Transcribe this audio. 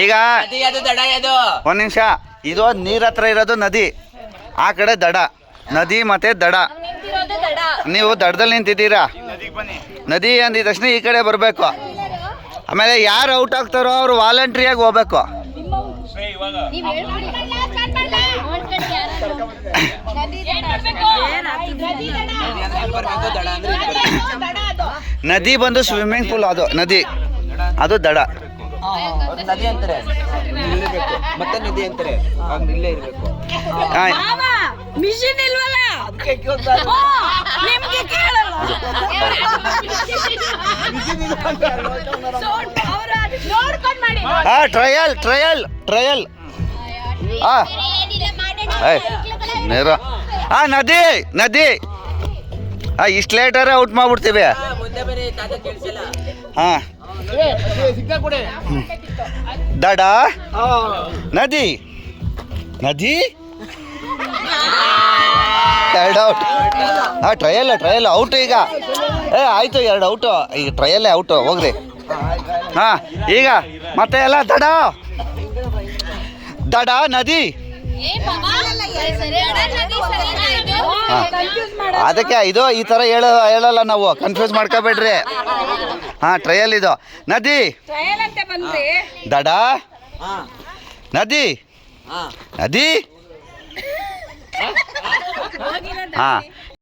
ಈಗ ಅದು ದಡ ಅದು. ಒಂದು ನಿಮಿಷ, ಇದು ನೀರ್ ಹತ್ರ ಇರೋದು ನದಿ, ಆ ಕಡೆ ದಡ. ನದಿ ಮತ್ತೆ ದಡ. ನೀವು ದಡದಲ್ಲಿ ನಿಂತಿದ್ದೀರಾ, ನದಿ ಅಂದಿದ ತಕ್ಷಣ ಈ ಕಡೆ ಬರಬೇಕು. ಆಮೇಲೆ ಯಾರು ಔಟ್ ಆಗ್ತಾರೋ ಅವ್ರು ವಾಲಂಟ್ರಿಯಾಗಿ ಹೋಗ್ಬೇಕು. ನದಿ ಬಂದು ಸ್ವಿಮ್ಮಿಂಗ್ ಪೂಲ್, ಅದು ನದಿ, ಅದು ದಡ. ನದಿ ಅಂತಾರೆ ಇರಬೇಕು, ಮತ್ತೆ ನದಿ ಅಂತಾರೆ ಇಲ್ಲೇ ಇರಬೇಕು. ಮಿಷಿನ್ ಇಲ್ವಲ್ಲ ನಿಮ್ಗೆ ಕೇಳಲ್ಲ. Trial trial trial. ನೇರ ನದಿ ನದಿ. ಇಷ್ಟು ಲೇಟರೇ ಔಟ್ ಮಾಡ್ಬಿಡ್ತೀವಿ. ಹಾಂ, ದಡ ನದಿ ನದಿ ಎರಡು ಔಟ್. Trial trial out. ಈಗ ಆಯ್ತು, ಎರಡು ಔಟು. ಈಗ ಟ್ರಯಲ್ಲೇ ಔಟು, ಹೋಗ್ರಿ. ಈಗ ಮತ್ತೆ ಎಲ್ಲ ದಡ ದಡ ನದಿ. ಅದಕ್ಕೆ ಇದು ಈ ಥರ ಹೇಳಲ್ಲ ನಾವು, ಕನ್ಫ್ಯೂಸ್ ಮಾಡ್ಕೋಬೇಡ್ರಿ. ಟ್ರಯಲ್ ಇದು. ನದಿ ದಡ ನದಿ ನದಿ.